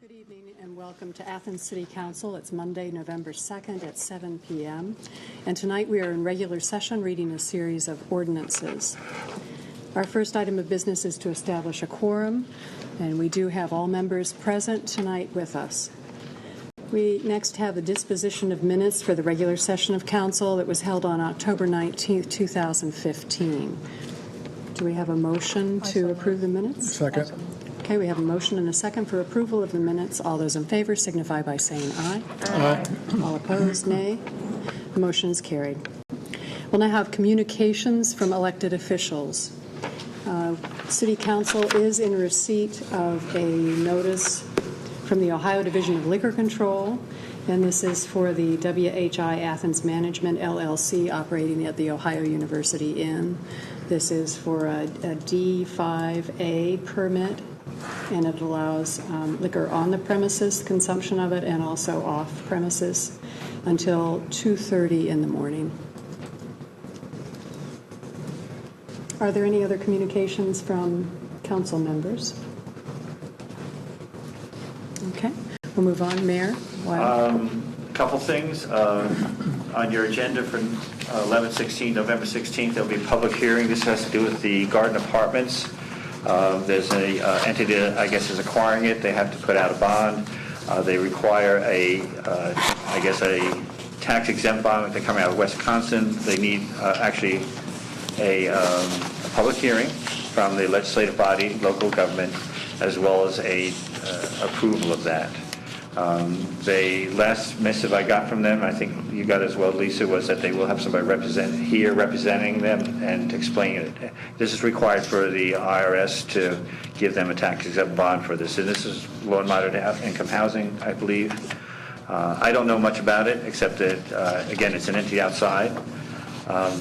Good evening and welcome to Athens City Council. It's Monday, November 2nd at 7 p.m. And tonight we are in regular session reading a series of ordinances. Our first item of business is to establish a quorum, and we do have all members present tonight with us. We next have the disposition of minutes for the regular session of council that was held on October 19th, 2015. Do we have a motion to approve the minutes? Second. Okay, we have a motion and a second for approval of the minutes. All those in favor signify by saying aye. Aye. All opposed, nay. The motion is carried. We'll now have communications from elected officials. City Council is in receipt of a notice from the Ohio Division of Liquor Control, and this is for the WHI Athens Management, LLC, operating at the Ohio University Inn. This is for a D5A permit, and it allows liquor on the premises, consumption of it, and also off premises until 2:30 in the morning. Are there any other communications from council members? Okay, we'll move on. Mayor? A couple things. On your agenda for November 16th, there'll be a public hearing. This has to do with the Garden Apartments. There's an entity that I guess is acquiring it. They have to put out a bond. They require a tax-exempt bond. They're coming out of Wisconsin. They need actually a public hearing from the legislative body, local government, as well as a approval of that. The last missive I got from them, I think you got as well, Lisa, was that they will have somebody representing them and to explain it. This is required for the IRS to give them a tax-exempt bond for this. And this is low and moderate income housing, I believe. I don't know much about it, except that, again, it's an entity outside.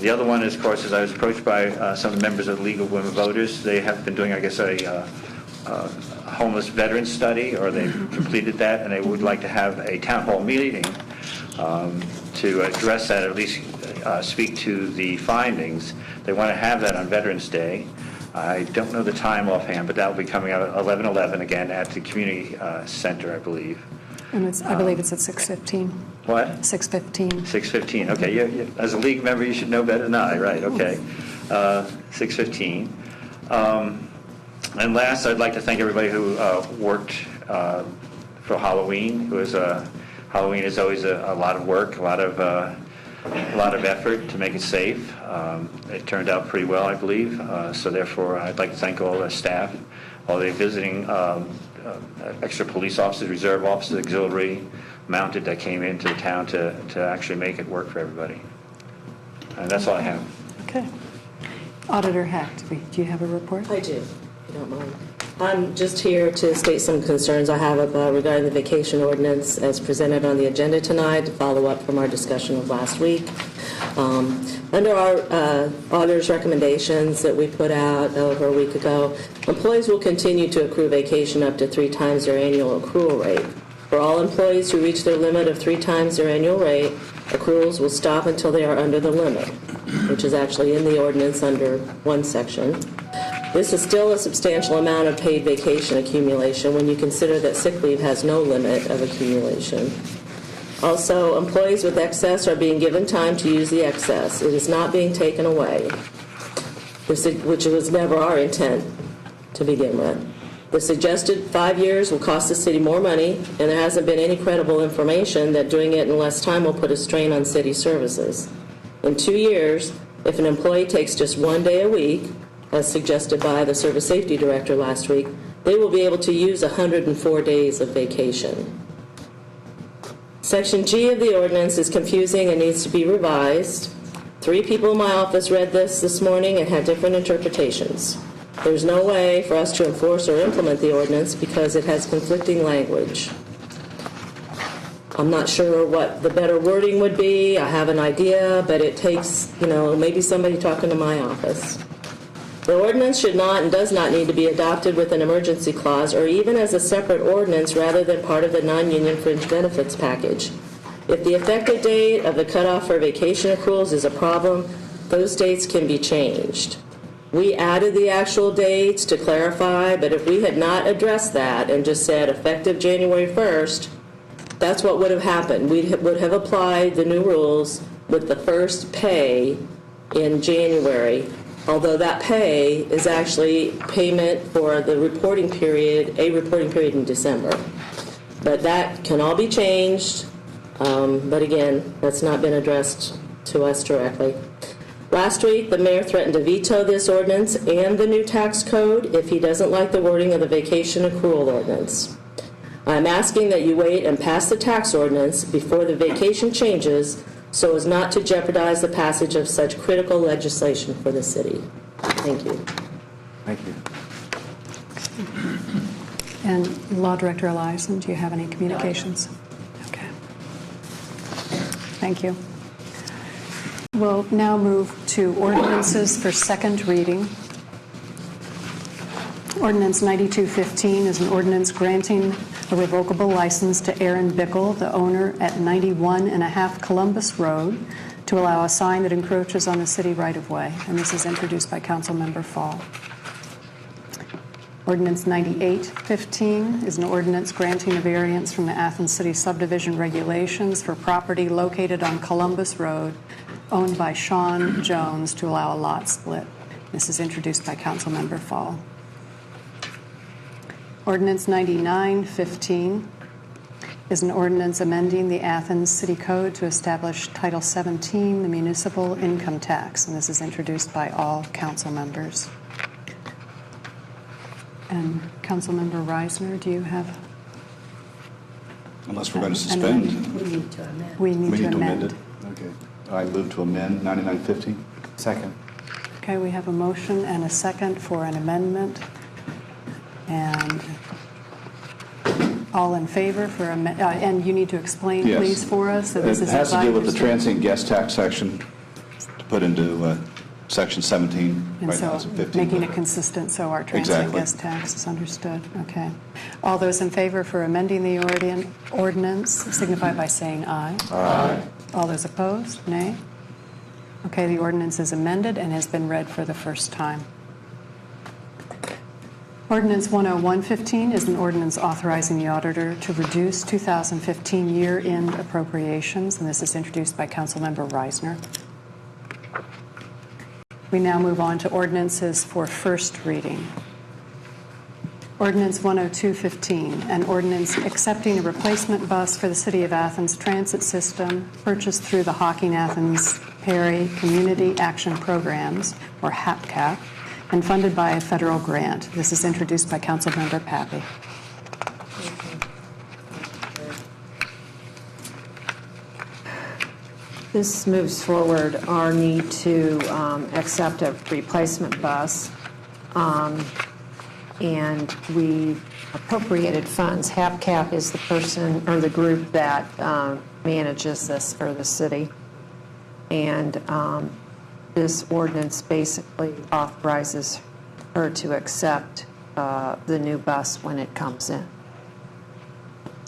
The other one is, of course, is I was approached by some of the members of the League of Women Voters. They have been doing, I guess, a homeless veteran study, or they've completed that, and they would like to have a town hall meeting to address that, at least speak to the findings. They want to have that on Veterans Day. I don't know the time offhand, but that will be coming out at 11:11 again at the community center, I believe. And I believe it's at 6:15. What? 6:15. 6:15. Okay. You, as a league member, you should know better than I, right? Okay. 6:15. And last, I'd like to thank everybody who worked for Halloween. Halloween is always a lot of work, a lot of effort to make it safe. It turned out pretty well, I believe. So therefore, I'd like to thank all the staff, all the visiting extra police officers, reserve officers, auxiliary, mounted that came into the town to actually make it work for everybody. And that's all I have. Okay. Auditor Hackby, do you have a report? I do, if you don't mind. I'm just here to state some concerns I have regarding the vacation ordinance as presented on the agenda tonight, to follow up from our discussion of last week. Under our auditor's recommendations that we put out over a week ago, employees will continue to accrue vacation up to 3 times their annual accrual rate. For all employees who reach their limit of 3 times their annual rate, accruals will stop until they are under the limit, which is actually in the ordinance under one section. This is still a substantial amount of paid vacation accumulation when you consider that sick leave has no limit of accumulation. Also, employees with excess are being given time to use the excess. It is not being taken away, which was never our intent to begin with. The suggested 5 years will cost the city more money, and there hasn't been any credible information that doing it in less time will put a strain on city services. In 2 years, if an employee takes just 1 day a week, as suggested by the Service Safety Director last week, they will be able to use 104 days of vacation. Section G of the ordinance is confusing and needs to be revised. 3 people in my office read this morning and had different interpretations. There's no way for us to enforce or implement the ordinance because it has conflicting language. I'm not sure what the better wording would be. I have an idea, but it takes, maybe somebody talking to my office. The ordinance should not and does not need to be adopted with an emergency clause or even as a separate ordinance rather than part of the non-union fringe benefits package. If the effective date of the cutoff for vacation accruals is a problem, those dates can be changed. We added the actual dates to clarify, but if we had not addressed that and just said effective January 1st, that's what would have happened. We would have applied the new rules with the first pay in January, although that pay is actually payment for the reporting period, a reporting period in December. But that can all be changed, but again, that's not been addressed to us directly. Last week, the mayor threatened to veto this ordinance and the new tax code if he doesn't like the wording of the vacation accrual ordinance. I'm asking that you wait and pass the tax ordinance before the vacation changes so as not to jeopardize the passage of such critical legislation for the city. Thank you. Thank you. And Law Director Eliason, do you have any communications? Okay. Thank you. We'll now move to ordinances for second reading. Ordinance 9215 is an ordinance granting a revocable license to Aaron Bickle, the owner at 91.5 Columbus Road, to allow a sign that encroaches on the city right-of-way. And this is introduced by Councilmember Fall. Ordinance 9815 is an ordinance granting a variance from the Athens City subdivision regulations for property located on Columbus Road, owned by Sean Jones, to allow a lot split. This is introduced by Councilmember Fall. Ordinance 9915 is an ordinance amending the Athens City Code to establish Title 17, the municipal income tax, and this is introduced by all council members. And Councilmember Reisner, do you have? Unless we're going to suspend. We need to amend. We need to amend it. Okay. I move to amend 9915. Second. Okay, we have a motion and a second for an amendment. And all in favor for and you need to explain, Yes. please, for us. That this It is has to do with the advisory. transient guest tax section to put into section 17. And Right now so it's 15. making it consistent so our transient Exactly. guest tax is understood. Okay. All those in favor for amending the ordinance signify by saying aye. Aye. All those opposed, nay. Okay, the ordinance is amended and has been read for the first time. Ordinance 10115 is an ordinance authorizing the auditor to reduce 2015 year-end appropriations, and this is introduced by Councilmember Reisner. We now move on to ordinances for first reading. Ordinance 10215, an ordinance accepting a replacement bus for the City of Athens transit system purchased through the Hocking Athens Perry Community Action Programs, or HAPCAP, and funded by a federal grant. This is introduced by Councilmember Pappy. This moves forward our need to accept a replacement bus, and we appropriated funds. HAPCAP is the person or the group that manages this for the city, and this ordinance basically authorizes her to accept the new bus when it comes in.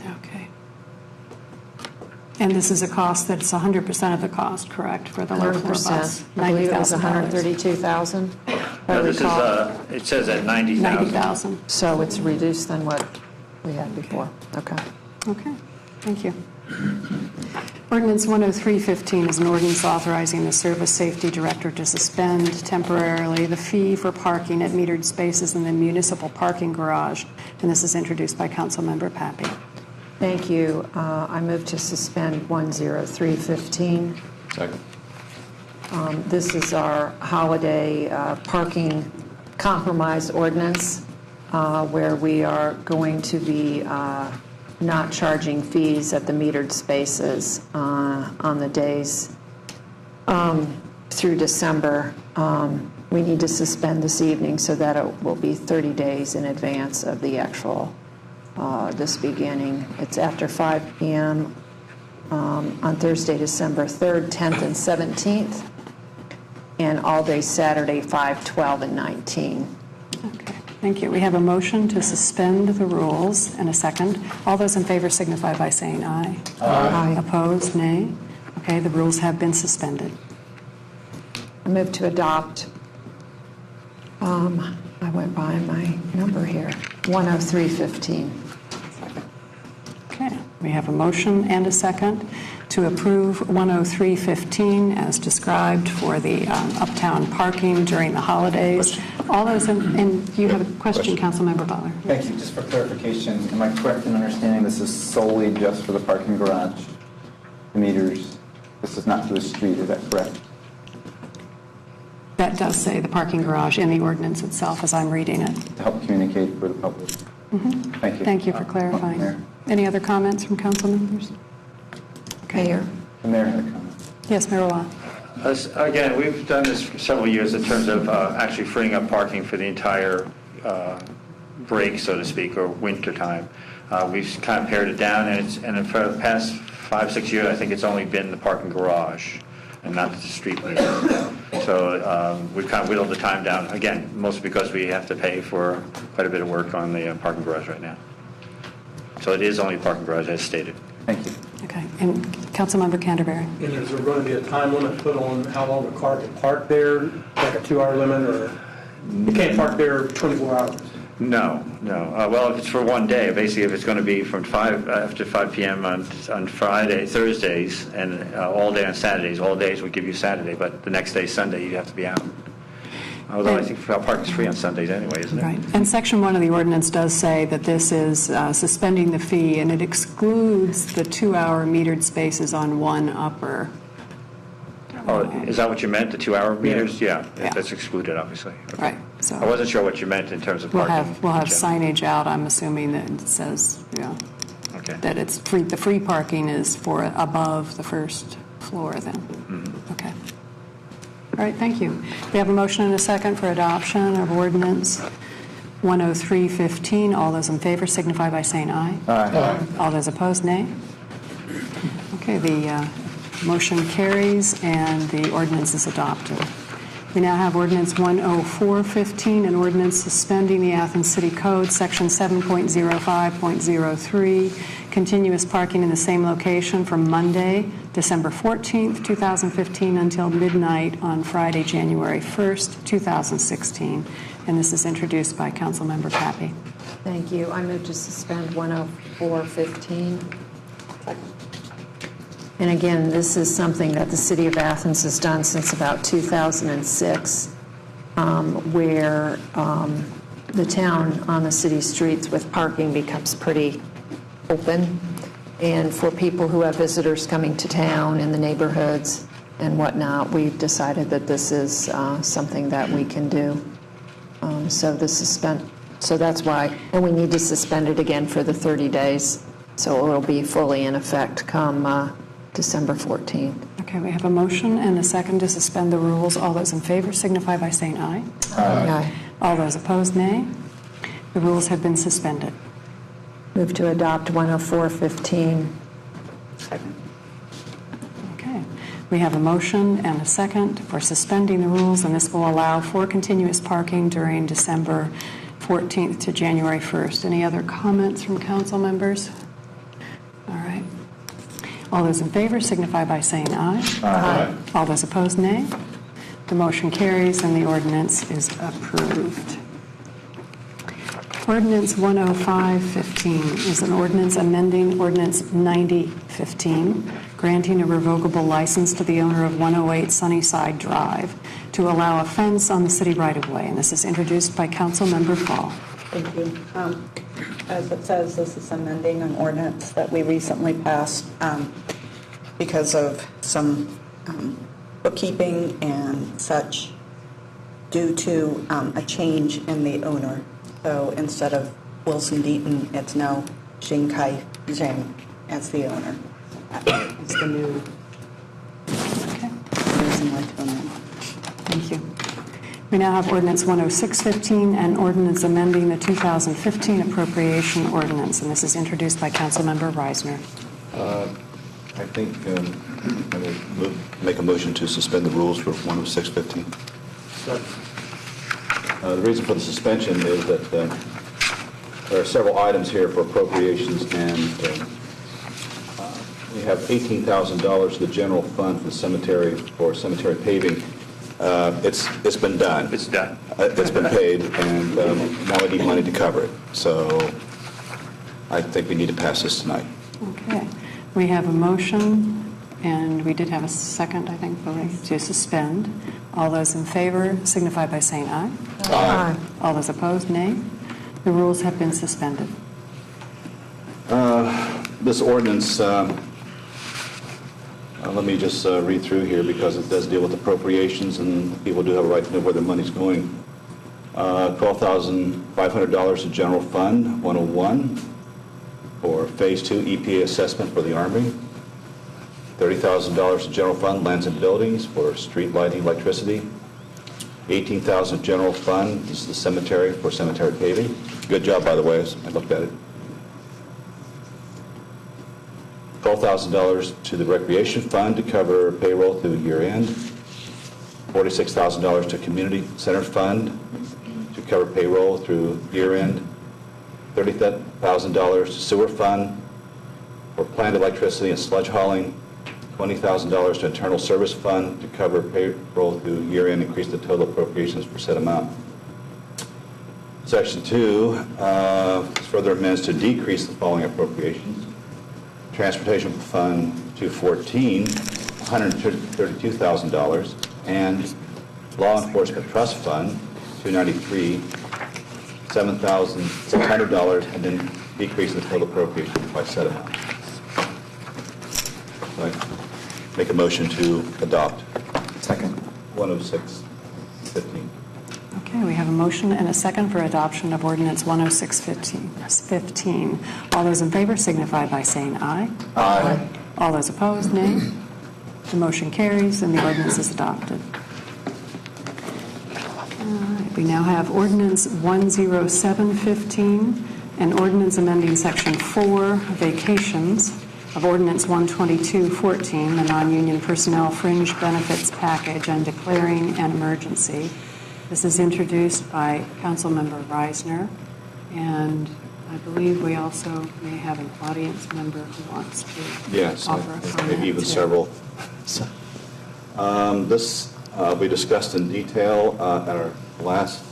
Okay. And this is a cost that's 100% of the cost, correct, for the local bus? 100%. I believe it was $90,000. $132,000. No, this is, it says at 90,000. $90,000. So it's reduced than what we had before. Okay. Okay, thank you. Ordinance 10315 is an ordinance authorizing the Service Safety Director to suspend temporarily the fee for parking at metered spaces in the municipal parking garage, and this is introduced by Councilmember Pappy. Thank you. I move to suspend 10315. Second. This is our holiday parking compromise ordinance, where we are going to be not charging fees at the metered spaces on the days through December. We need to suspend this evening so that it will be 30 days in advance of the actual this beginning. It's after 5 p.m. On Thursday, December 3rd, 10th, and 17th, and all day Saturday, 5, 12, and 19. Okay, thank you. We have a motion to suspend the rules and a second. All those in favor signify by saying aye. Aye. Opposed, nay. Okay, the rules have been suspended. I move to adopt I went by my number here, 10315. Okay, we have a motion and a second to approve 10315 as described for the uptown parking during the holidays. All those, and you have a question, Councilmember Butler? Thank you. Just for clarification, am I correct in understanding this is solely just for the parking garage, the meters? This is not for the street, is that correct? That does say the parking garage in the ordinance itself as I'm reading it. To help communicate for the public? Thank you. Thank you for clarifying. Mayor. Any other comments from council members? Mayor? The mayor had a comment. Yes, Mayor Watt. Again, we've done this for several years in terms of actually freeing up parking for the entire break, so to speak, or winter time. We've kind of pared it down, and for the past 5-6 years, I think it's only been the parking garage and not the street meter. So we've kind of whittled the time down, again, mostly because we have to pay for quite a bit of work on the parking garage right now. So it is only parking garage as stated. Thank you. Okay, and Councilmember Canterbury. And is there going to be a time limit put on how long a car can park there, like a 2-hour limit, or you can't park there 24 hours? No. Well, if it's for one day, basically, if it's going to be from after 5 p.m. on Thursdays, and all day on Saturdays, all days we give you Saturday, but the next day, Sunday, you have to be out. Although I think parking's free on Sundays anyway, isn't it? Right. And Section 1 of the ordinance does say that this is suspending the fee, and it excludes the 2-hour metered spaces on one upper. Oh, is that what you meant, the 2-hour meters? Yeah. That's excluded, obviously. Okay. Right. So I wasn't sure what you meant in terms of we'll parking. have in general. signage out, I'm assuming, that it says, Okay. that it's free. The free parking is for above the first floor then. Okay. All right, thank you. We have a motion and a second for adoption of ordinance 10315. All those in favor signify by saying aye. Aye. All those opposed, nay. Okay, the motion carries and the ordinance is adopted. We now have ordinance 10415, an ordinance suspending the Athens City Code, section 7.05.03, continuous parking in the same location from Monday, December 14th, 2015, until midnight on Friday, January 1st, 2016. And this is introduced by Councilmember Pappy. Thank you. I move to suspend 10415. And again, this is something that the City of Athens has done since about 2006, where the town on the city streets with parking becomes pretty open. And for people who have visitors coming to town in the neighborhoods and whatnot, we've decided that this is something that we can do. So that's why, and we need to suspend it again for the 30 days, so it'll be fully in effect come December 14th. Okay, we have a motion and a second to suspend the rules. All those in favor signify by saying aye. Aye. All those opposed, nay. The rules have been suspended. Move to adopt 10415. Okay. We have a motion and a second for suspending the rules, and this will allow for continuous parking during December 14th to January 1st. Any other comments from council members? All right. All those in favor signify by saying aye. Aye. All those opposed, nay. The motion carries and the ordinance is approved. Ordinance 10515 is an ordinance amending Ordinance 9015, granting a revocable license to the owner of 108 Sunnyside Drive to allow a fence on the city right-of-way. And this is introduced by Councilmember Fall. Thank you. As it says, this is amending an ordinance that we recently passed because of some bookkeeping and such due to a change in the owner. So instead of Wilson Deaton, it's now Xing Kai Zhang as the owner. It's the new reason why to amend. Thank you. We now have ordinance 10615, an ordinance amending the 2015 appropriation ordinance, and this is introduced by Councilmember Reisner. I think I will make a motion to suspend the rules for 10615. The reason for the suspension is that there are several items here for appropriations, and we have $18,000 to the general fund for the cemetery paving. It's been done. It's done. It's been paid, and now we need money to cover it. So I think we need to pass this tonight. Okay. We have a motion, and we did have a second, I think, voting to suspend. All those in favor signify by saying aye. Aye. All those opposed, nay. The rules have been suspended. This ordinance, let me just read through here because it does deal with appropriations and people do have a right to know where their money's going. $12,500 to general fund 101 for phase 2 EPA assessment for the Army. $30,000 to general fund lands and buildings for street lighting, electricity. $18,000 general fund, this is the cemetery for cemetery paving. Good job, by the way, I looked at it. $12,000 to the recreation fund to cover payroll through year end. $46,000 to community center fund to cover payroll through year end. $30,000 to sewer fund for planned electricity and sludge hauling. $20,000 to internal service fund to cover payroll through year end, increase the total appropriations for said amount. Section 2 further amends to decrease the following appropriations. Transportation Fund 214, $132,000, and Law Enforcement Trust Fund 293, $7,600, and then decrease the total appropriation by said amount. So I make a motion to adopt. Second. 106-15. Okay, we have a motion and a second for adoption of ordinance 106-15. All those in favor signify by saying aye. Aye. All those opposed, nay. The motion carries and the ordinance is adopted. We now have ordinance 107-15, an ordinance amending section 4, vacations, of ordinance 122-14, the non-union personnel fringe benefits package, and declaring an emergency. This is introduced by Councilmember Reisner, and I believe we also may have an audience member who wants to offer a comment. Maybe even too. several. This we discussed in detail at our last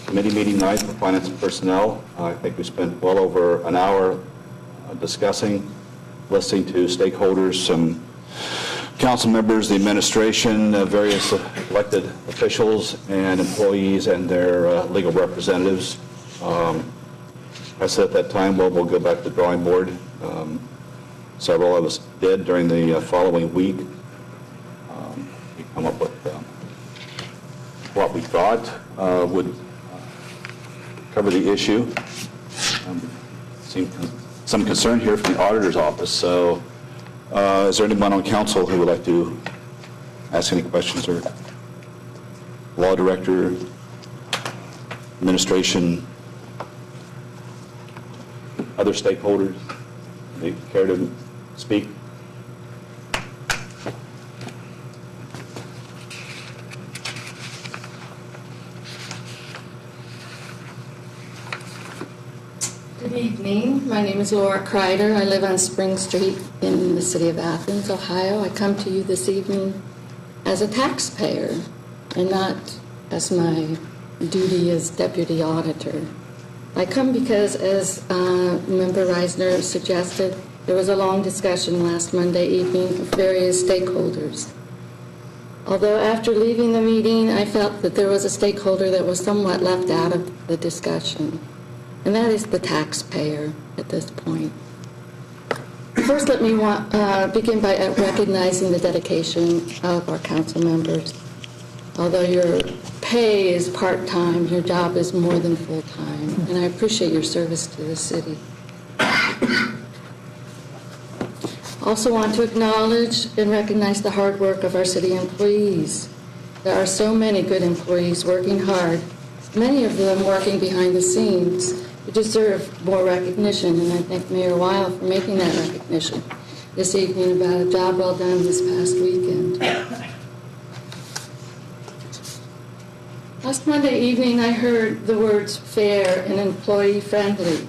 committee meeting night for finance and personnel. I think we spent well over an hour discussing, listening to stakeholders, some council members, the administration, various elected officials and employees and their legal representatives. I said at that time, well, we'll go back to the drawing board. Several of us did during the following week. We come up with what we thought would cover the issue. Seemed some concern here from the auditor's office. So is there anyone on council who would like to ask any questions, or law director, administration, other stakeholders? They care to speak? Good evening. My name is Laura Kreider. I live on Spring Street in the city of Athens, Ohio. I come to you this evening as a taxpayer and not as my duty as deputy auditor. I come because, as Member Reisner suggested, there was a long discussion last Monday evening of various stakeholders. Although after leaving the meeting, I felt that there was a stakeholder that was somewhat left out of the discussion, and that is the taxpayer at this point. First, let me begin by recognizing the dedication of our council members. Although your pay is part-time, your job is more than full-time, and I appreciate your service to the city. Also want to acknowledge and recognize the hard work of our city employees. There are so many good employees working hard, many of them working behind the scenes, who deserve more recognition, and I thank Mayor Weil for making that recognition this evening about a job well done this past weekend. Last Monday evening, I heard the words fair and employee-friendly.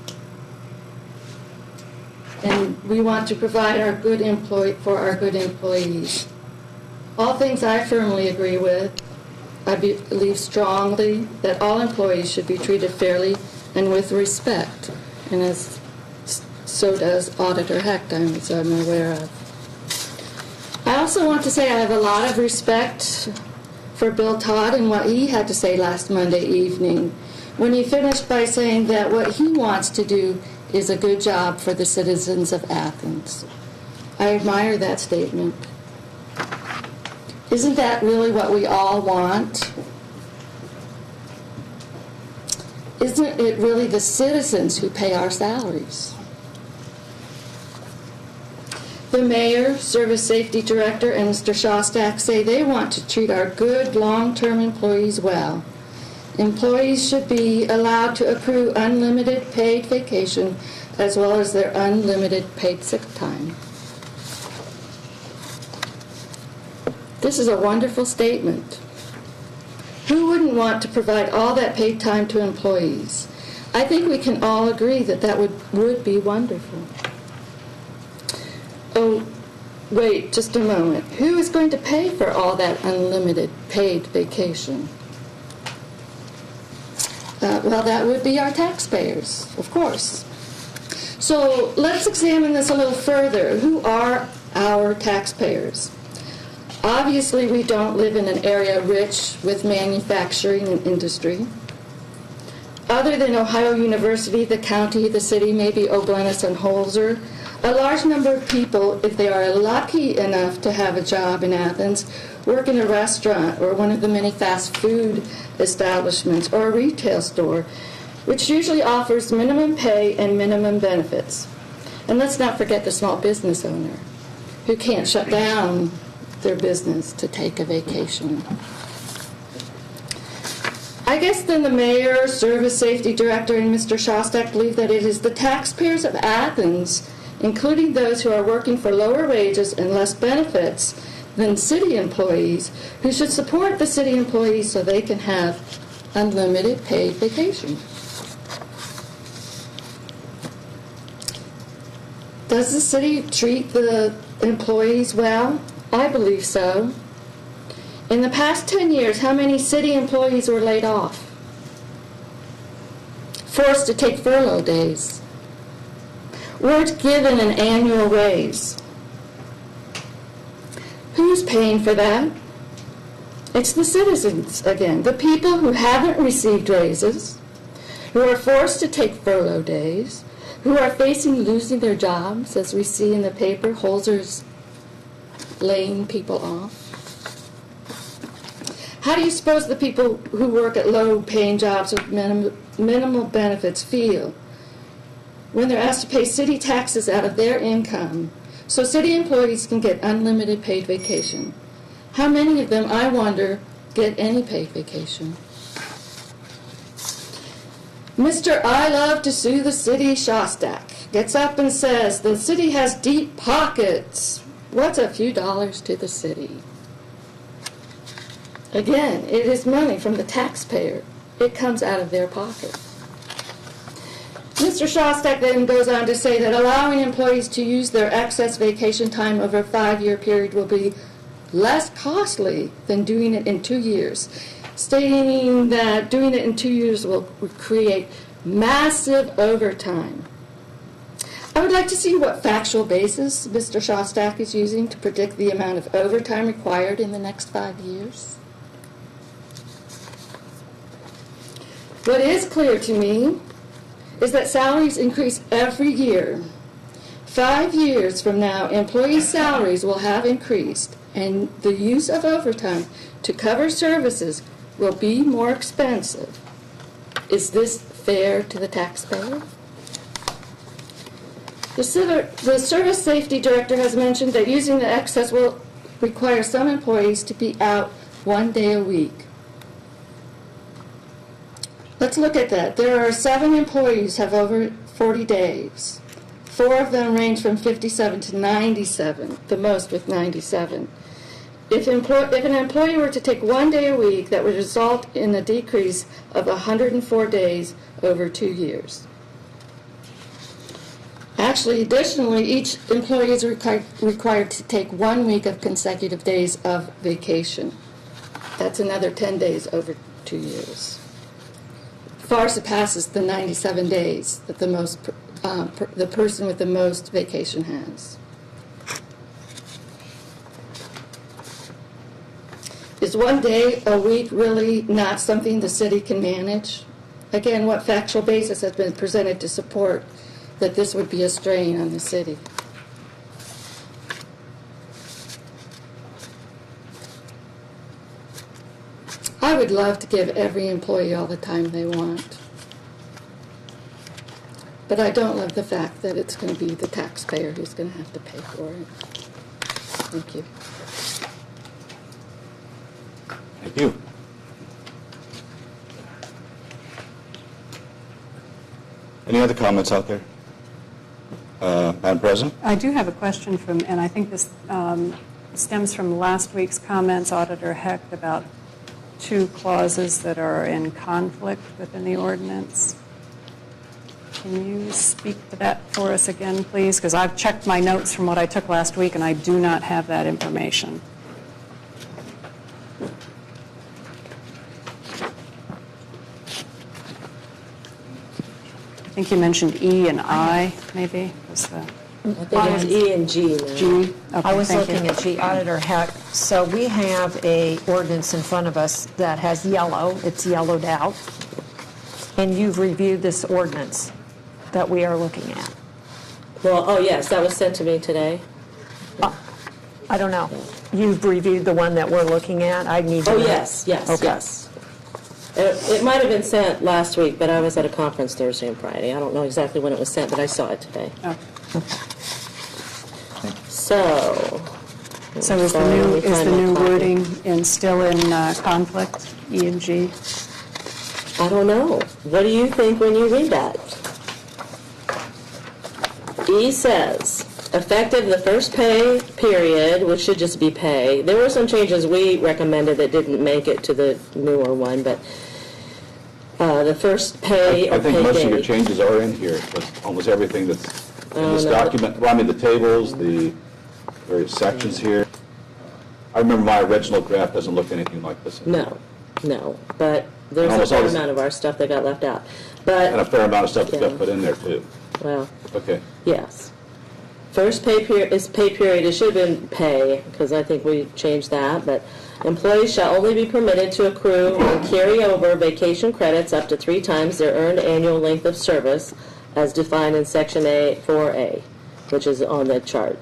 And we want to provide for our good employees. All things I firmly agree with. I believe strongly that all employees should be treated fairly and with respect, and as so does Auditor Hecht, I'm aware of. I also want to say I have a lot of respect for Bill Todd and what he had to say last Monday evening, when he finished by saying that what he wants to do is a good job for the citizens of Athens. I admire that statement. Isn't that really what we all want? Isn't it really the citizens who pay our salaries? The mayor, service safety director, and Mr. Shostak say they want to treat our good long-term employees well. Employees should be allowed to accrue unlimited paid vacation as well as their unlimited paid sick time. This is a wonderful statement. Who wouldn't want to provide all that paid time to employees? I think we can all agree that that would be wonderful. Oh, wait just a moment. Who is going to pay for all that unlimited paid vacation? Well, that would be our taxpayers, of course. So let's examine this a little further. Who are our taxpayers? Obviously, we don't live in an area rich with manufacturing and industry. Other than Ohio University, the county, the city, maybe Oblenus and Holzer, a large number of people, if they are lucky enough to have a job in Athens, work in a restaurant or one of the many fast food establishments or a retail store, which usually offers minimum pay and minimum benefits. And let's not forget the small business owner who can't shut down their business to take a vacation. I guess then the mayor, service safety director, and Mr. Shostak believe that it is the taxpayers of Athens, including those who are working for lower wages and less benefits than city employees, who should support the city employees so they can have unlimited paid vacation. Does the city treat the employees well? I believe so. In the past 10 years, how many city employees were laid off? Forced to take furlough days? Weren't given an annual raise? Who's paying for that? It's the citizens again, the people who haven't received raises, who are forced to take furlough days, who are facing losing their jobs, as we see in the paper, Holzer's laying people off. How do you suppose the people who work at low-paying jobs with minimal benefits feel when they're asked to pay city taxes out of their income so city employees can get unlimited paid vacation? How many of them, I wonder, get any paid vacation? Mr. I love to sue the city Shostak gets up and says, the city has deep pockets. What's a few dollars to the city? Again, it is money from the taxpayer. It comes out of their pocket. Mr. Shostak then goes on to say that allowing employees to use their excess vacation time over a 5-year period will be less costly than doing it in 2 years, stating that doing it in 2 years will create massive overtime. I would like to see what factual basis Mr. Shostak is using to predict the amount of overtime required in the next 5 years. What is clear to me is that salaries increase every year. 5 years from now, employees' salaries will have increased, and the use of overtime to cover services will be more expensive. Is this fair to the taxpayer? The service safety director has mentioned that using the excess will require some employees to be out 1 day a week. Let's look at that. There are 7 employees who have over 40 days. 4 of them range from 57 to 97, the most with 97. If an employee were to take 1 day a week, that would result in a decrease of 104 days over 2 years. Actually, additionally, each employee is required to take 1 week of consecutive days of vacation. That's another 10 days over 2 years. Far surpasses the 97 days that the person with the most vacation has. Is 1 day a week really not something the city can manage? Again, what factual basis has been presented to support that this would be a strain on the city? I would love to give every employee all the time they want. But I don't love the fact that it's going to be the taxpayer who's going to have to pay for it. Thank you. Thank you. Any other comments out there? Madam President? I do have a question and I think this stems from last week's comments, Auditor Hecht, about 2 clauses that are in conflict within the ordinance. Can you speak to that for us again, please? Because I've checked my notes from what I took last week, and I do not have that information. I think you mentioned E and I, maybe, was the... I think it's E and G now. G? Okay, I was thank you. looking at G, Auditor Heck. So we have a ordinance in front of us that has yellow, it's yellowed out, and you've reviewed this ordinance that we are looking at. Well, oh yes, that was sent to me today. I don't know. You've reviewed the one that we're looking at? I need to Oh, know. yes, yes, Okay. yes. It might have been sent last week, but I was at a conference Thursday and Friday. I don't know exactly when it was sent, but I saw it today. Oh. So Is let the me find my new copy. wording still in conflict, E and G? I don't know. What do you think when you read that? E says, effective the first pay period, which should just be pay. There were some changes we recommended that didn't make it to the newer one, but the first pay I or think pay most of your date. changes are in here, but almost everything that's in this no. document, well, I mean, the tables, the various sections here. I remember my original draft doesn't look anything like this. No, but there's a Almost all fair this- amount of our stuff that got left out. And a But, fair amount of stuff that Yeah. got put in there, too. well, Okay. yes. First pay period is pay period. It should have been pay, because I think we changed that, but employees shall only be permitted to accrue and carry over vacation credits up to 3 times their earned annual length of service as defined in Section 4A, which is on the chart.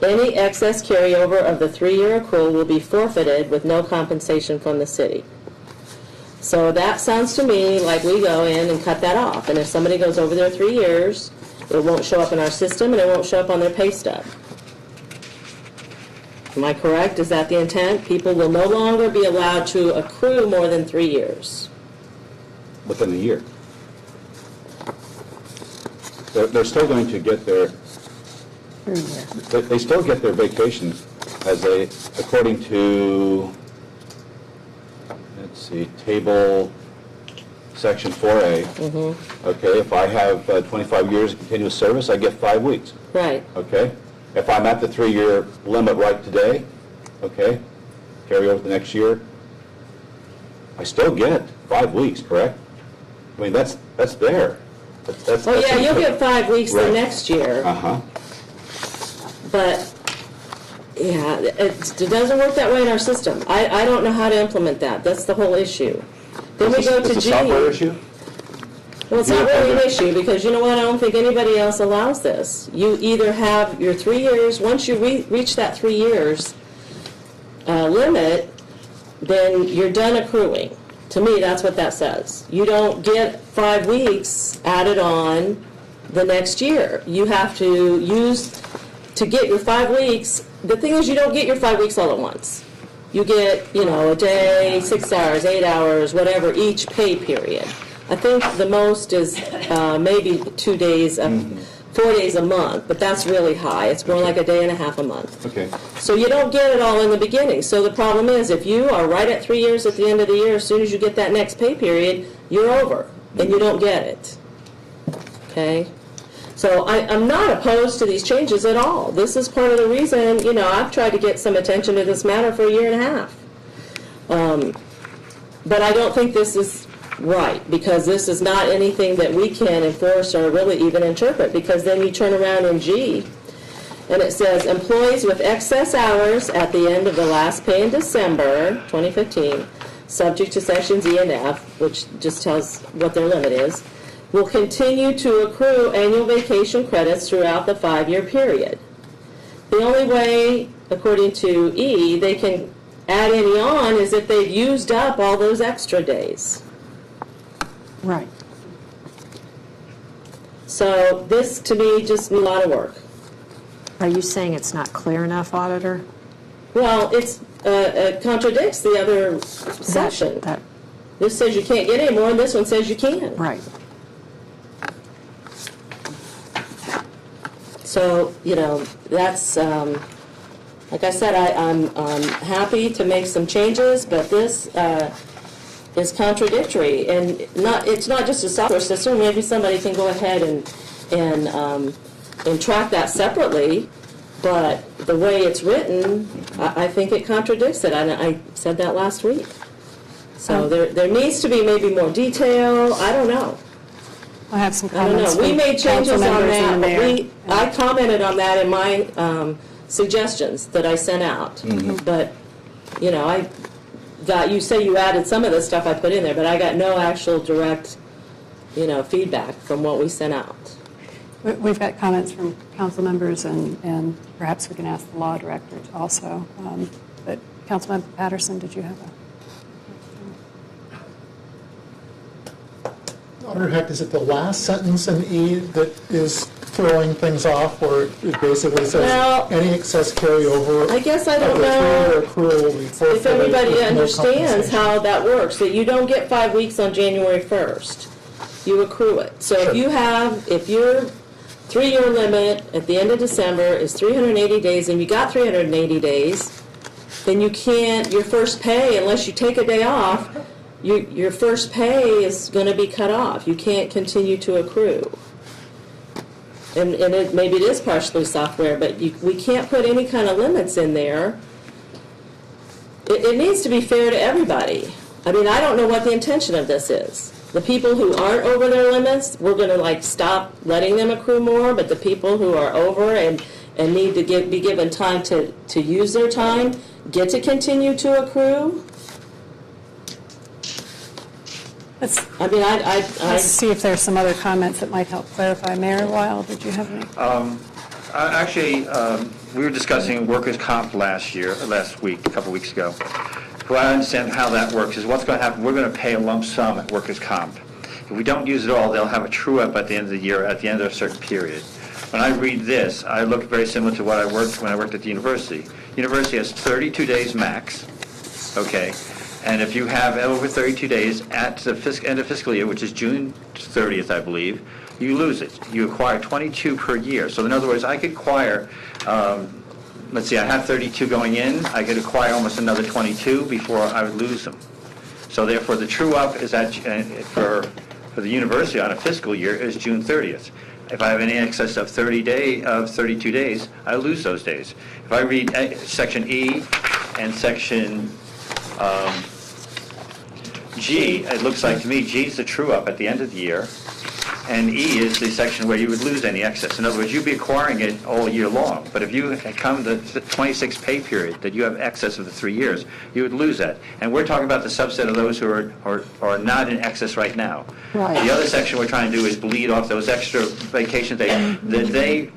Any excess carryover of the 3-year accrual will be forfeited with no compensation from the city. So that sounds to me like we go in and cut that off. And if somebody goes over their 3 years, it won't show up in our system and it won't show up on their pay stub. Am I correct? Is that the intent? People will no longer be allowed to accrue more than 3 years. Within a year. They're still going to get their, they still get their vacation as according to, let's see, table section 4A. Okay, if I have 25 years of continuous service, I get 5 weeks. Right. Okay? If I'm at the 3-year limit right today, okay, carry over the next year, I still get 5 weeks, correct? I mean, that's there. That's Oh, yeah, you'll get 5 weeks the Right. next year. Uh-huh. But, yeah, it doesn't work that way in our system. I don't know how to implement that. That's the whole issue. Then we go to G. It's a software issue? Well, it's not really an issue, because you know what, I don't think anybody else allows this. You either have your 3 years, once you reach that 3 years limit, then you're done accruing. To me, that's what that says. You don't get 5 weeks added on the next year. You have to use, to get your 5 weeks, the thing is you don't get your 5 weeks all at once. You get, a day, 6 hours, 8 hours, whatever, each pay period. I think the most is maybe 2 days, 4 days a month, but that's really high. It's more like a day and a half a month. Okay. So you don't get it all in the beginning. So the problem is, if you are right at 3 years at the end of the year, as soon as you get that next pay period, you're over, and you don't get it. Okay? So I'm not opposed to these changes at all. This is part of the reason, I've tried to get some attention to this matter for a year and a half. But I don't think this is right, because this is not anything that we can enforce or really even interpret, because then you turn around in G, and it says, employees with excess hours at the end of the last pay in December 2015, subject to sections E and F, which just tells what their limit is, will continue to accrue annual vacation credits throughout the 5-year period. The only way, according to E, they can add any on is if they've used up all those extra days. Right. So this, to me, just needs a lot of work. Are you saying it's not clear enough, Auditor? Well, it contradicts the other section. This says you can't get any more, and this one says you can. Right. So, that's, like I said, I'm happy to make some changes, but this is contradictory. And it's not just a software system. Maybe somebody can go ahead and track that separately, but the way it's written, I think it contradicts it. I said that last week. So there needs to be maybe more detail. I don't know. I have some I don't comments. know. We made changes on that. Mayor. I commented on that in my suggestions that I sent out. Mm-hmm. But, you say you added some of the stuff I put in there, but I got no actual direct, feedback from what we sent out. We've got comments from council members, and perhaps we can ask the law director also. But Councilmember Patterson, did you have a? Auditor Heck, is it the last sentence in E that is throwing things off, or it basically says any excess carryover? I guess I don't of the know 3-year accrual will be forfeited if everybody with no understands compensation. how that works, that you don't get 5 weeks on January 1st. You accrue it. So Sure. if your 3-year limit at the end of December is 380 days, and you got 380 days, then you can't, your first pay, unless you take a day off, your first pay is going to be cut off. You can't continue to accrue. And maybe it is partially software, but we can't put any kind of limits in there. It needs to be fair to everybody. I mean, I don't know what the intention of this is. The people who aren't over their limits, we're going to stop letting them accrue more, but the people who are over and need to be given time to use their time get to continue to accrue. Let's I see if there's some other comments that might help clarify. Mayor Weil, did you have any? Actually, we were discussing workers' comp last week, a couple weeks ago. Well, I understand how that works is what's going to happen. We're going to pay a lump sum at workers' comp. If we don't use it all, they'll have a true-up at the end of the year, at the end of a certain period. When I read this, I look very similar to what I worked when I worked at the university. University has 32 days max, okay? And if you have over 32 days at the end of fiscal year, which is June 30th, I believe, you lose it. You acquire 22 per year. So in other words, I could acquire, let's see, I have 32 going in. I could acquire almost another 22 before I would lose them. So therefore, the true up is at, for the university on a fiscal year is June 30th. If I have any excess of 32 days, I lose those days. If I read Section E and Section G, it looks like to me G is the true up at the end of the year, and E is the section where you would lose any excess. In other words, you'd be acquiring it all year long. But if you come to the 26 pay period that you have excess of the 3 years, you would lose that. And we're talking about the subset of those who are not in excess right now. Right. The other section we're trying to do is bleed off those extra vacation days that they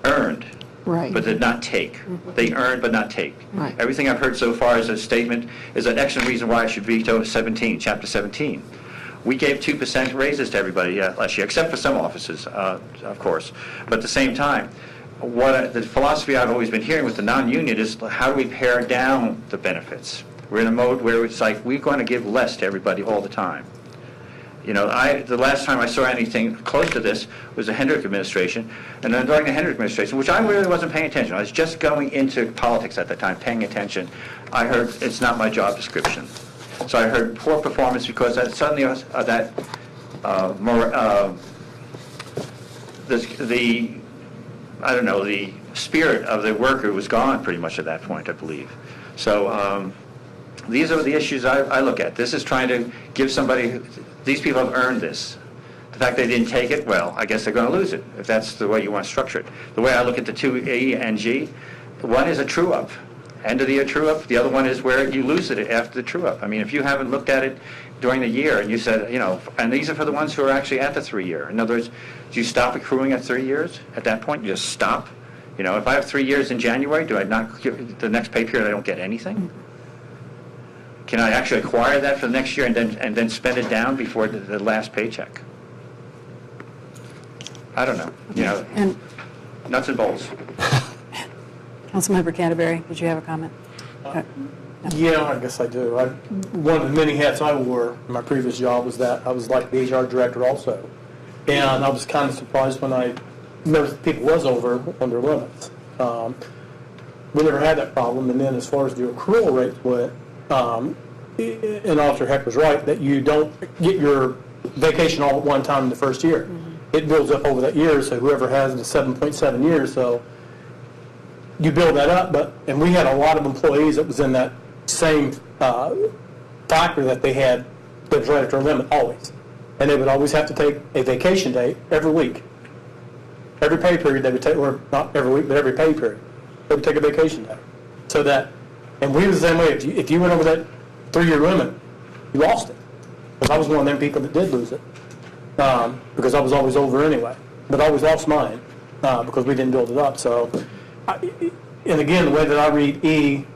earned. Right. But did not take. They earned but not take. Right. Everything I've heard so far as a statement is an excellent reason why I should veto Chapter 17. We gave 2% raises to everybody last year, except for some offices, of course. But at the same time, the philosophy I've always been hearing with the non-union is how do we pare down the benefits? We're in a mode where it's like we're going to give less to everybody all the time. You know, the last time I saw anything close to this was the Hendrick administration, and then during the Hendrick administration, which I really wasn't paying attention. I was just going into politics at that time, paying attention. I heard it's not my job description. So I heard poor performance because suddenly I don't know, the spirit of the worker was gone pretty much at that point, I believe. So these are the issues I look at. This is trying to give somebody, these people have earned this. The fact they didn't take it, well, I guess they're going to lose it, if that's the way you want to structure it. The way I look at the two E and G, one is a true-up, end of the year true-up. The other one is where you lose it after the true-up. I mean, if you haven't looked at it during the year and you said, you know, and these are for the ones who are actually at the 3-year. In other words, do you stop accruing at 3 years? At that point, you just stop? You know, if I have 3 years in January, do I not give the next pay period, I don't get anything? Can I actually acquire that for the next year and then spend it down before the last paycheck? I don't know. You know, And nuts and bolts. Councilmember Canterbury, did you have a comment? Yeah, I guess I do. One of the many hats I wore in my previous job was that I was like the HR director also. And I was kind of surprised when I noticed people was over on their limits. We never had that problem. And then as far as the accrual rates went, and Officer Heck was right, that you don't get your vacation all at one time in the first year. Mm-hmm. It builds up over that year, so whoever has the 7.7 years, so you build that up. And we had a lot of employees that was in that same factor that they had that was right at their limit always. And they would always have to take a vacation day every week. Every pay period they would take, or not every week, but every pay period, they would take a vacation day. So that, and we were the same way. If you went over that 3-year limit, you lost it. Because I was one of them people that did lose it. Because I was always over anyway. But I always lost mine because we didn't build it up. So, and again, the way that I read E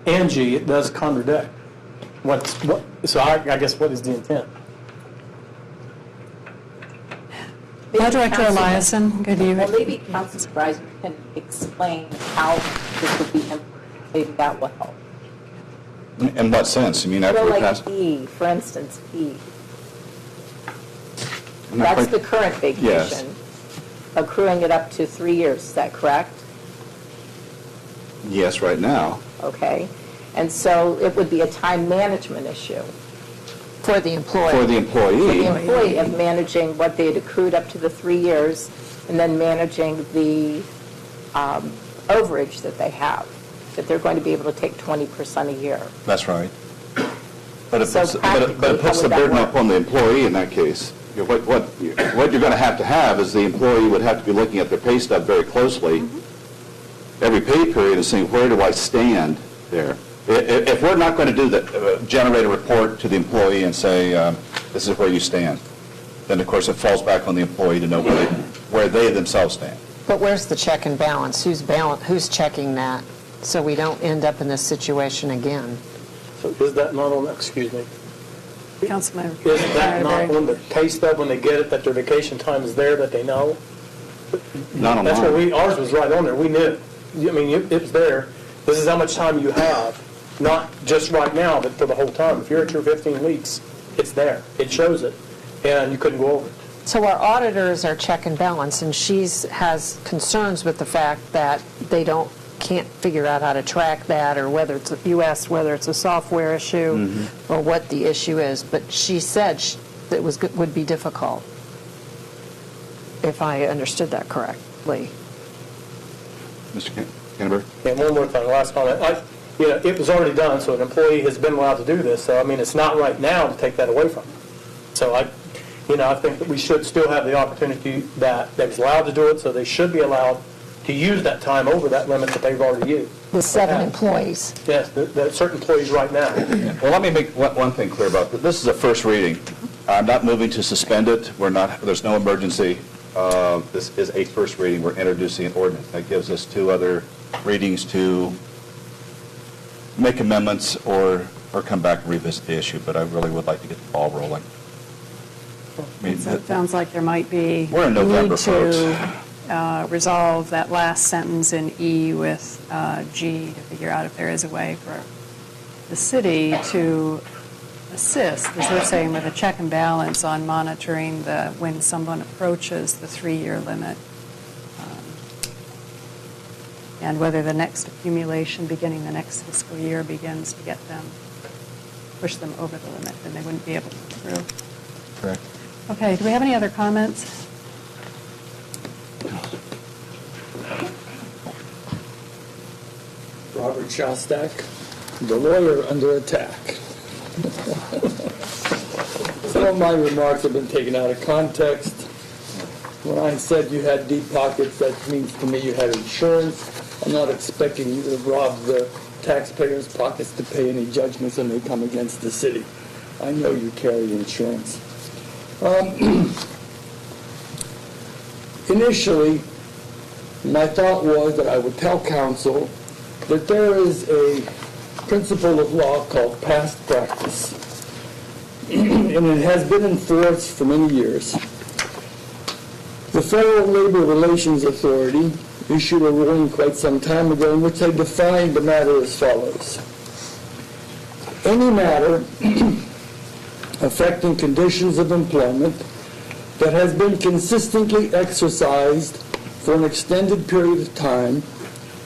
and G, it does contradict. So I guess what is the intent? Director Eliason, good evening. Well, maybe Council Supervisor can explain how this would be implemented. Maybe that will help. In what sense? You mean after we pass? Like E, for instance, E. I'm not That's quite- the current vacation. Yes. Accruing it up to 3 years, is that correct? Yes, right now. Okay. And so it would be a time management issue For the employee. For the for the employee, employee of managing what they had accrued up to the 3 years and then managing the overage that they have, that they're going to be able to take 20% a year. that's right. But it So puts, practically, but it puts how the would that burden work? up on the employee in that case. You know, what you're going to have is the employee would have to be looking at their pay stub very closely, every pay period, and saying, where do I stand there? If we're not going to do that, generate a report to the employee and say, this is where you stand, then of course it falls back on the employee to know where they themselves stand. But where's the check and balance? Who's checking that? So we don't end up in this situation again. So is that not on, excuse me, Councilmember is that not Canterbury. on the pay stub when they get it, that their vacation time is there, that they know? Not on That's mine. where ours was right on there. We knew. I mean, it was there. This is how much time you have, not just right now, but for the whole time. If you're at your 15 weeks, it's there. It shows it, and you couldn't go over it. So our auditor is our check and balance, and has concerns with the fact that they can't figure out how to track that, or whether it's, you asked whether it's a software issue or what the issue is, but she said that would be difficult, if I understood that correctly. Mr. Canterbury? And one more thing, last comment. It was already done, so an employee has been allowed to do this. So, I mean, it's not right now to take that away from them. So, I think that we should still have the opportunity that they was allowed to do it, so they should be allowed to use that time over that limit that they've already used. The 7 employees. Yes, the certain employees right now. Well, let me make one thing clear about this. This is a first reading. I'm not moving to suspend it. There's no emergency. This is a first reading. We're introducing an ordinance. That gives us 2 other readings to make amendments or come back and revisit the issue, but I really would like to get the ball rolling. I mean, So it sounds like there might be We're in November, need to resolve that last sentence in E with G to figure out if there is a way for the city to assist, as we're saying, with a check and balance on monitoring when someone approaches the 3-year limit, and whether the next accumulation beginning the next fiscal year begins to push them over the limit, then they wouldn't be able to accrue. Correct. Okay, do we have any other comments? Shostak, the lawyer under attack. Some of my remarks have been taken out of context. When I said you had deep pockets, that means to me you had insurance. I'm not expecting you to rob the taxpayers' pockets to pay any judgments when they come against the city. I know you carry insurance. Initially, my thought was that I would tell council that there is a principle of law called past practice, and it has been enforced for many years. The Federal Labor Relations Authority issued a ruling quite some time ago in which they defined the matter as follows. Any matter affecting conditions of employment that has been consistently exercised for an extended period of time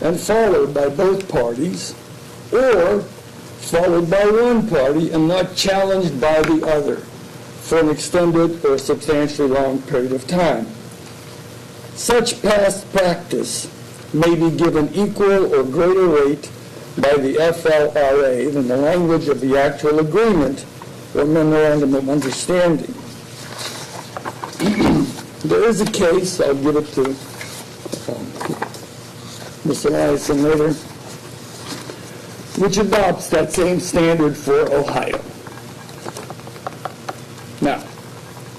and followed by both parties, or followed by one party and not challenged by the other for an extended or substantially long period of time. Such past practice may be given equal or greater weight by the FLRA than the language of the actual agreement or memorandum of understanding. There is a case, I'll give it to Ms. Eliason later, which adopts that same standard for Ohio. Now,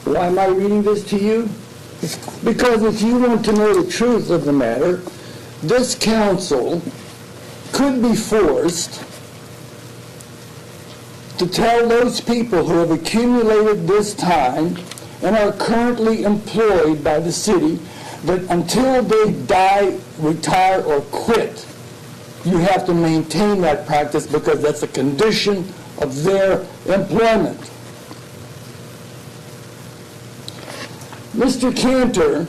why am I reading this to you? Because if you want to know the truth of the matter, this council could be forced to tell those people who have accumulated this time and are currently employed by the city that until they die, retire, or quit, you have to maintain that practice because that's a condition of their employment. Mr. Cantor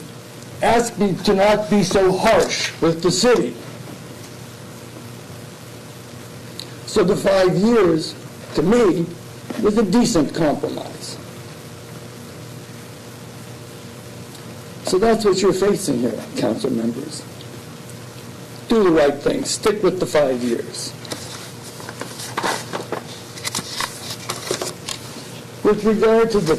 asked me to not be so harsh with the city. So the 5 years, to me, was a decent compromise. So that's what you're facing here, council members. Do the right thing. Stick with the 5 years. With regard to the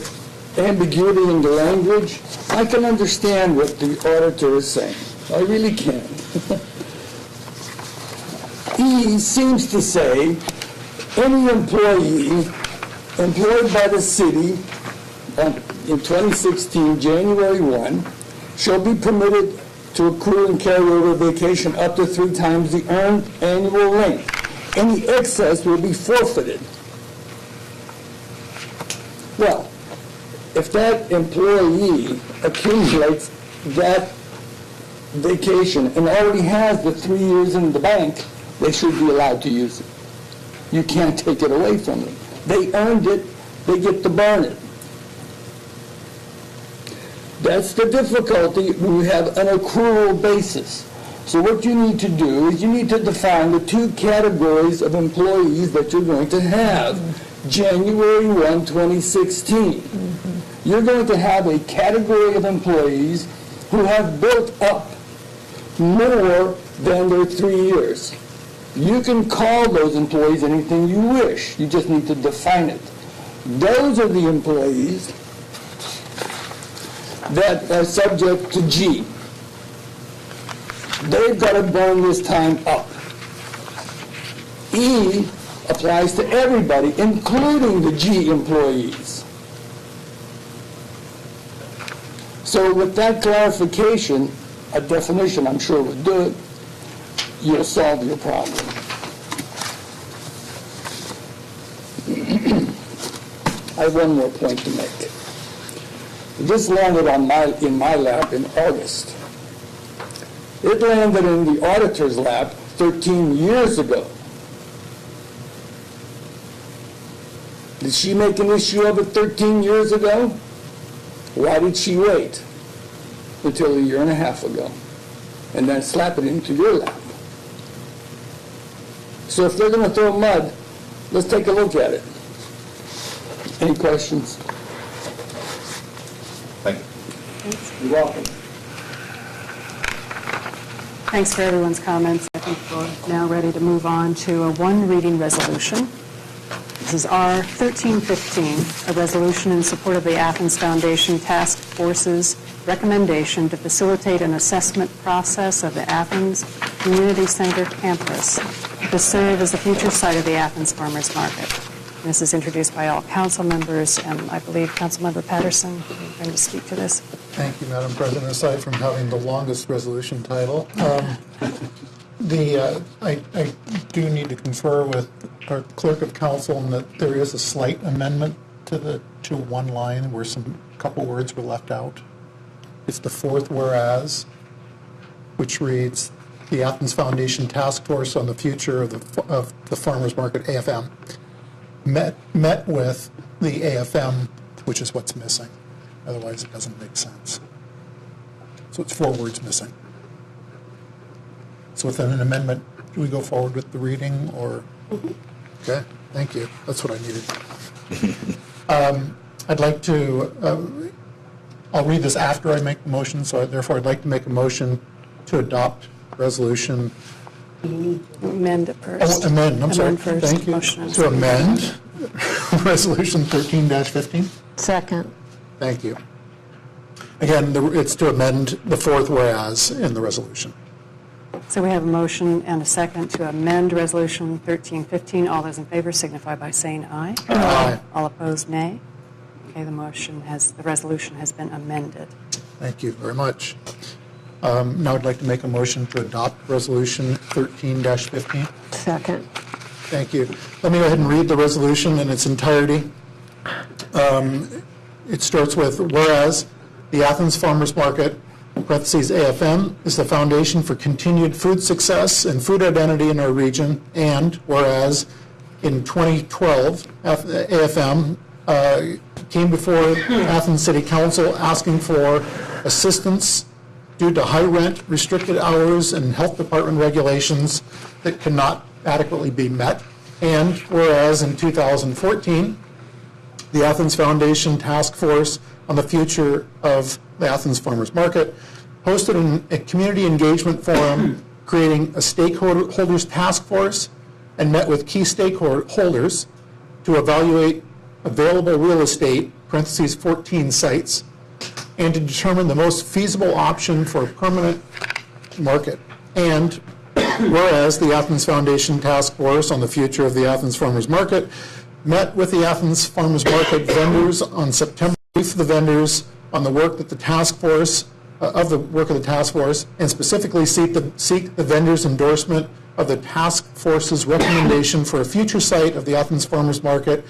ambiguity in the language, I can understand what the auditor is saying. I really can. He seems to say any employee employed by the city in 2016, January 1, shall be permitted to accrue and carry over vacation up to 3 times the earned annual length. Any excess will be forfeited. Well, if that employee accumulates that vacation and already has the 3 years in the bank, they should be allowed to use it. You can't take it away from them. They earned it, they get to burn it. That's the difficulty when you have an accrual basis. So what you need to do is you need to define the 2 categories of employees that you're going to have. January 1, 2016. You're going to have a category of employees who have built up more than their 3 years. You can call those employees anything you wish. You just need to define it. Those are the employees that are subject to G. They've got to burn this time up. E applies to everybody, including the G employees. So with that clarification, a definition I'm sure would do it, you'll solve your problem. I have one more point to make. This landed in my lap in August. It landed in the auditor's lap 13 years ago. Did she make an issue of it 13 years ago? Why did she wait until a year and a half ago and then slap it into your lap? So if they're going to throw mud, let's take a look at it. Any questions? Thank you. You're welcome. Thanks for everyone's comments. I think we're now ready to move on to a one-reading resolution. This is R 1315, a resolution in support of the Athens Foundation Task Force's recommendation to facilitate an assessment process of the Athens Community Center campus to serve as the future site of the Athens Farmers Market. This is introduced by all council members, and I believe Councilmember Patterson is going to speak to this. Thank you, Madam President. Aside from having the longest resolution title, I do need to confer with our clerk of council in that there is a slight amendment to one line where some couple words were left out. It's the fourth whereas, which reads, the Athens Foundation Task Force on the future of the Farmers Market, AFM, met with the AFM, which is what's missing. Otherwise, it doesn't make sense. So it's 4 words missing. So with an amendment, do we go forward with the reading or? Okay, thank you. That's what I needed. I'd like to, I'll read this after I make the motion, so therefore I'd like to make a motion to adopt resolution. Amend it first. Oh, amend, I'm sorry. First. Thank you. To amend resolution 13-15. Second. Thank you. Again, it's to amend the fourth whereas in the resolution. So we have a motion and a second to amend Resolution 1315. All those in favor signify by saying aye. Aye. All opposed, nay. Okay, the resolution has been amended. Thank you very much. Now I'd like to make a motion to adopt Resolution 13-15. Second. Thank you. Let me go ahead and read the resolution in its entirety. It starts with, whereas the Athens Farmers Market, parentheses AFM, is the foundation for continued food success and food identity in our region, and whereas in 2012, AFM came before Athens City Council asking for assistance due to high rent, restricted hours, and health department regulations that cannot adequately be met. And whereas in 2014, the Athens Foundation Task Force on the future of the Athens Farmers Market hosted a community engagement forum creating a stakeholders task force and met with key stakeholders to evaluate available real estate, parentheses 14 sites, and to determine the most feasible option for a permanent market. And whereas the Athens Foundation Task Force on the future of the Athens Farmers Market met with the Athens Farmers Market vendors on September 8th, the vendors on the work that the task force, of the task force, and specifically seek the vendors' endorsement of the task force's recommendation for a future site of the Athens Farmers Market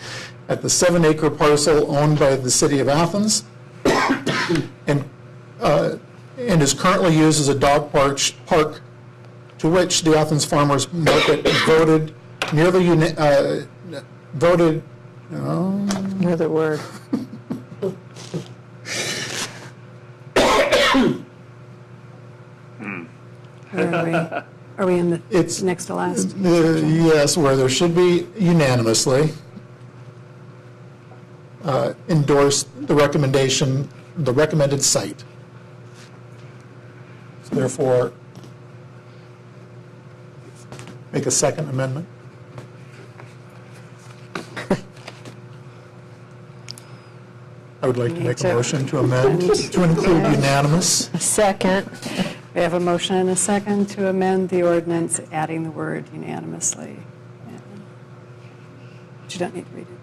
at the 7-acre parcel owned by the city of Athens, and is currently used as a dog park, to which the Athens Farmers Market voted Another word. Are we in the next to last? Yes, where there should be unanimously endorsed the recommendation, the recommended site. So therefore, make a second amendment. I would like to make a motion to amend to include unanimous. Second. We have a motion and a second to amend the ordinance, adding the word unanimously. But you don't need to read it.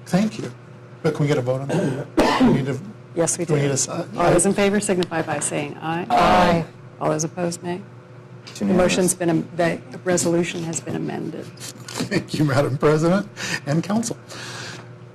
Thank you. But can we get a vote on that? We need to, Yes, we do. we need All those in favor signify by saying aye. Aye. All those opposed, nay. The resolution has been amended. Thank you, Madam President and Council.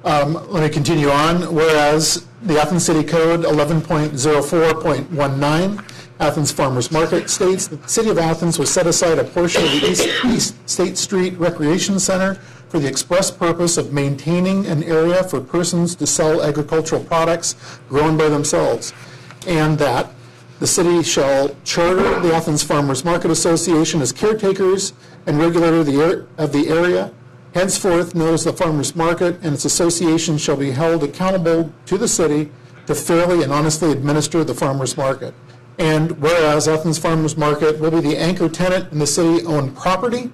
Let me continue on. Whereas the Athens City Code 11.04.19, Athens Farmers Market, states that the City of Athens will set aside a portion of the East State Street Recreation Center for the express purpose of maintaining an area for persons to sell agricultural products grown by themselves, and that the city shall charter the Athens Farmers Market Association as caretakers and regulator of the area, henceforth known as the Farmers Market, and its association shall be held accountable to the city to fairly and honestly administer the farmers market. And whereas Athens Farmers Market will be the anchor tenant in the city-owned property,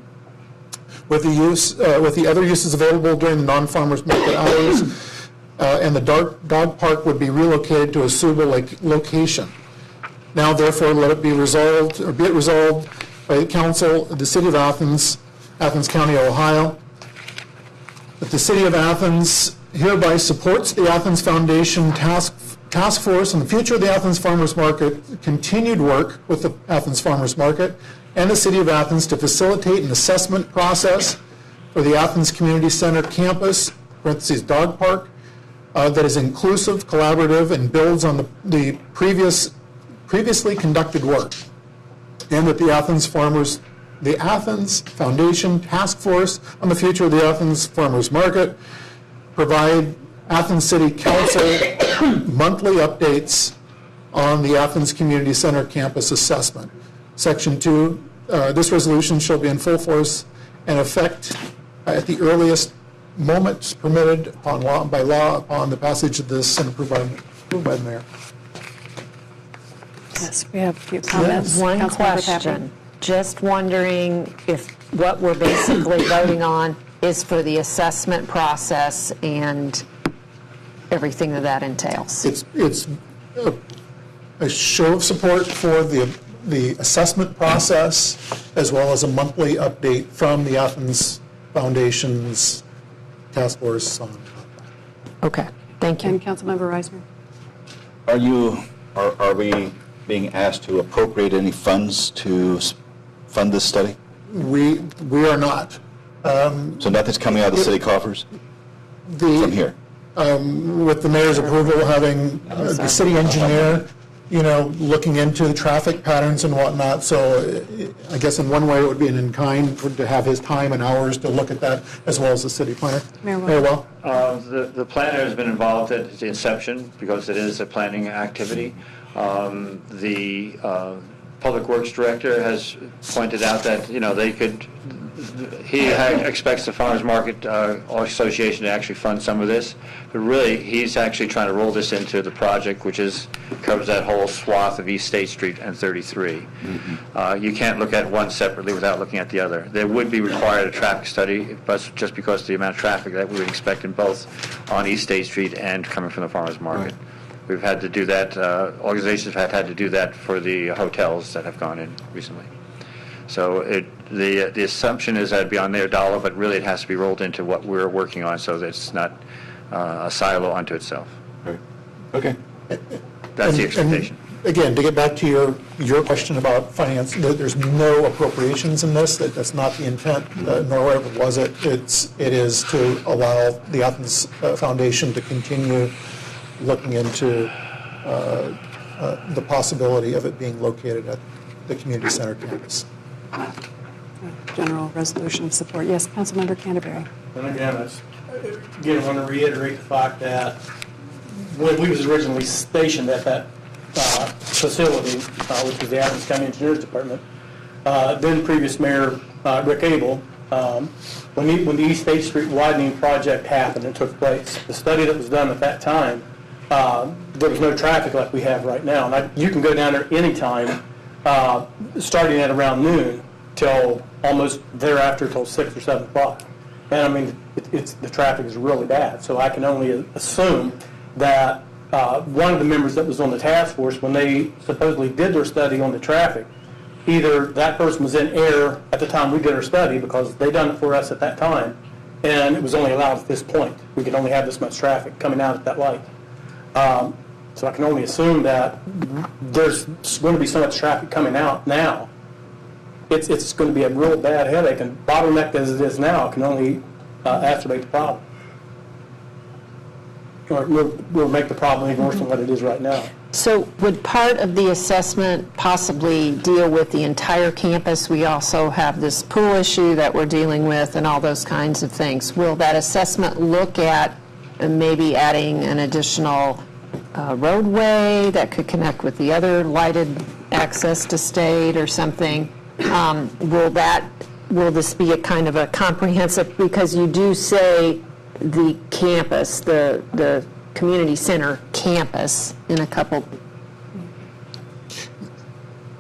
with the other uses available during the non-farmers market hours, and the dog park would be relocated to a suitable location. Now, therefore, let it be resolved, or be it resolved by the council of the city of Athens, Athens County, Ohio, that the city of Athens hereby supports the Athens Foundation Task Force on the future of the Athens Farmers Market, continued work with the Athens Farmers Market and the city of Athens to facilitate an assessment process for the Athens Community Center campus, parentheses, dog park, that is inclusive, collaborative, and builds on the previously conducted work. And that the Athens Foundation Task Force on the future of the Athens Farmers Market provide Athens City Council monthly updates on the Athens Community Center campus assessment. Section 2, this resolution shall be in full force and effect at the earliest moment permitted by law upon the passage of this and approved by the mayor. Yes, we have a few comments. One Councilmember question. Pappan. Just wondering if what we're basically voting on is for the assessment process and everything that entails. It's a show of support for the assessment process, as well as a monthly update from the Athens Foundation's task force on. Okay, thank you. And Councilmember Reisner. Are we being asked to appropriate any funds to fund this study? We are not. So nothing's coming out of the city coffers from here? With the mayor's approval, having the city engineer, looking into the traffic patterns and whatnot. So I guess in one way it would be an in-kind to have his time and hours to look at that, as well as the city planner. Mayor Well. The planner has been involved at the inception because it is a planning activity. The Public Works Director has pointed out that, he expects the Farmers Market Association to actually fund some of this, but really, he's actually trying to roll this into the project, which covers that whole swath of East State Street and 33. Mm-hmm. You can't look at one separately without looking at the other. There would be required a traffic study, but just because of the amount of traffic that we would expect in both on East State Street and coming from the Farmers Market. Right. We've had to do that, organizations have had to do that for the hotels that have gone in recently. So the assumption is that it'd be on their dollar, but really it has to be rolled into what we're working on so that it's not a silo unto itself. Right. Okay. That's the expectation. And again, to get back to your question about finance, there's no appropriations in this. That's not the intent, nor ever was it. It is to allow the Athens Foundation to continue looking into the possibility of it being located at the community center campus. General resolution of support. Yes, Councilmember Canterbury. And again, I want to reiterate the fact that when we was originally stationed at that facility, which was the Athens County Engineers Department, then previous Mayor Rick Abel, when the East State Street widening project happened and took place, the study that was done at that time, there was no traffic like we have right now. And you can go down there anytime, starting at around noon till almost thereafter till 6 or 7 o'clock. And I mean, the traffic is really bad. So I can only assume that one of the members that was on the task force, when they supposedly did their study on the traffic, either that person was in error at the time we did our study because they done it for us at that time, and it was only allowed at this point. We could only have this much traffic coming out at that light. So I can only assume that there's going to be so much traffic coming out now. It's going to be a real bad headache, and bottlenecked as it is now can only exacerbate the problem. Or we'll make the problem even worse than what it is right now. So would part of the assessment possibly deal with the entire campus? We also have this pool issue that we're dealing with and all those kinds of things. Will that assessment look at maybe adding an additional roadway that could connect with the other lighted access to State or something? Will this be a kind of a comprehensive, because you do say the campus, the community center campus in a couple.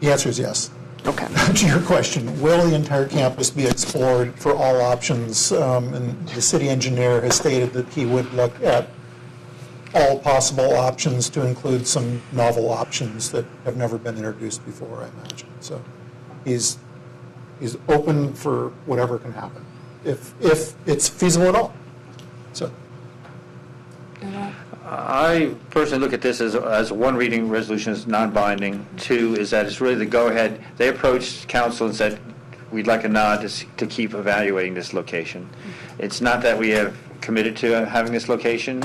The answer is yes. Okay. To your question, will the entire campus be explored for all options? And the city engineer has stated that he would look at all possible options to include some novel options that have never been introduced before, I imagine. So he's open for whatever can happen, if it's feasible at all. So. I personally look at this as one reading resolution is non-binding. Two is that it's really the go-ahead. They approached council and said, we'd like a nod to keep evaluating this location. It's not that we have committed to having this location,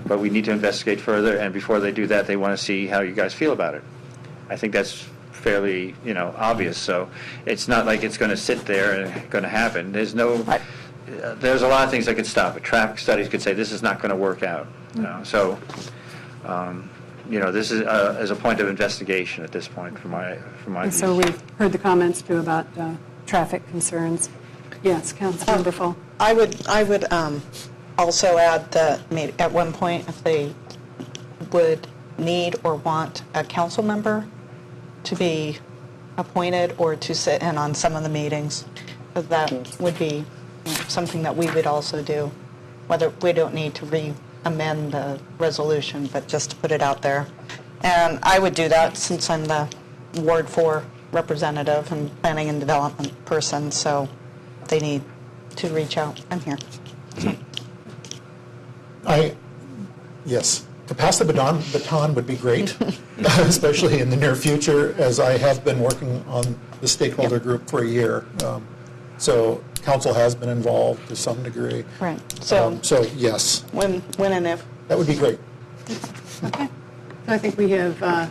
but we need to investigate further, and before they do that, they want to see how you guys feel about it. I think that's fairly, obvious. So it's not like it's going to sit there and going to happen. There's a lot of things that could stop it. Traffic studies could say this is not going to work out. So, this is as a point of investigation at this point, from my view. So we've heard the comments too about traffic concerns. Yes, Councilmember Fall. I would also add that maybe at one point, if they would need or want a council member to be appointed or to sit in on some of the meetings, that would be something that we would also do. Whether we don't need to amend the resolution, but just to put it out there. And I would do that since I'm the Ward 4 representative and planning and development person, so if they need to reach out, I'm here. So. Yes, to pass the baton would be great, especially in the near future, as I have been working on the stakeholder group for a year. So council has been involved to some degree. Right. So yes. When and if. That would be great. Okay. So I think we have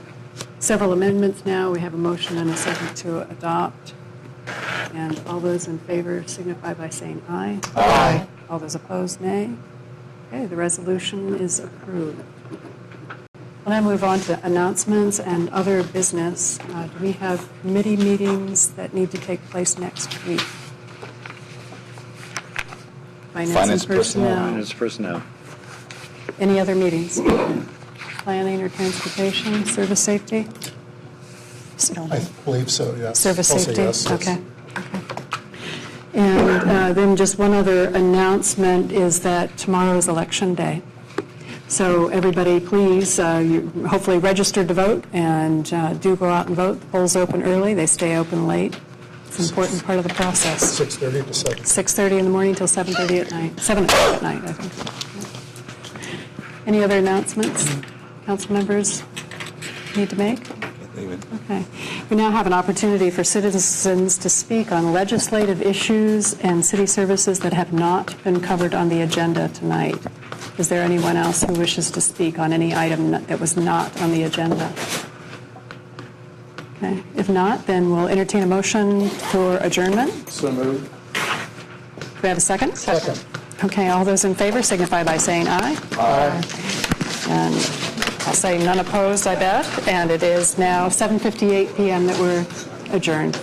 several amendments now. We have a motion and a second to adopt. And all those in favor signify by saying aye. Aye. All those opposed, nay. Okay, the resolution is approved. We'll now move on to announcements and other business. Do we have committee meetings that need to take place next week? Finance and personnel. Finance personnel. Any other meetings? Planning or transportation, service safety? I believe so, yes. Service I'll say safety? yes, yes. Okay. And then just one other announcement is that tomorrow is Election Day. So everybody, please, you hopefully registered to vote and do go out and vote. The polls open early. They stay open late. It's an important part of the process. 6:30 to 7. 6:30 in the morning till 7:30 at night. 7 o'clock at night, I think. Any other announcements council members need to make? Okay. We now have an opportunity for citizens to speak on legislative issues and city services that have not been covered on the agenda tonight. Is there anyone else who wishes to speak on any item that was not on the agenda? Okay. If not, then we'll entertain a motion for adjournment. So moved. Do we have a second? Second. Okay, all those in favor signify by saying aye. Aye. And I'll say none opposed, I bet. And it is now 7:58 p.m. that we're adjourned.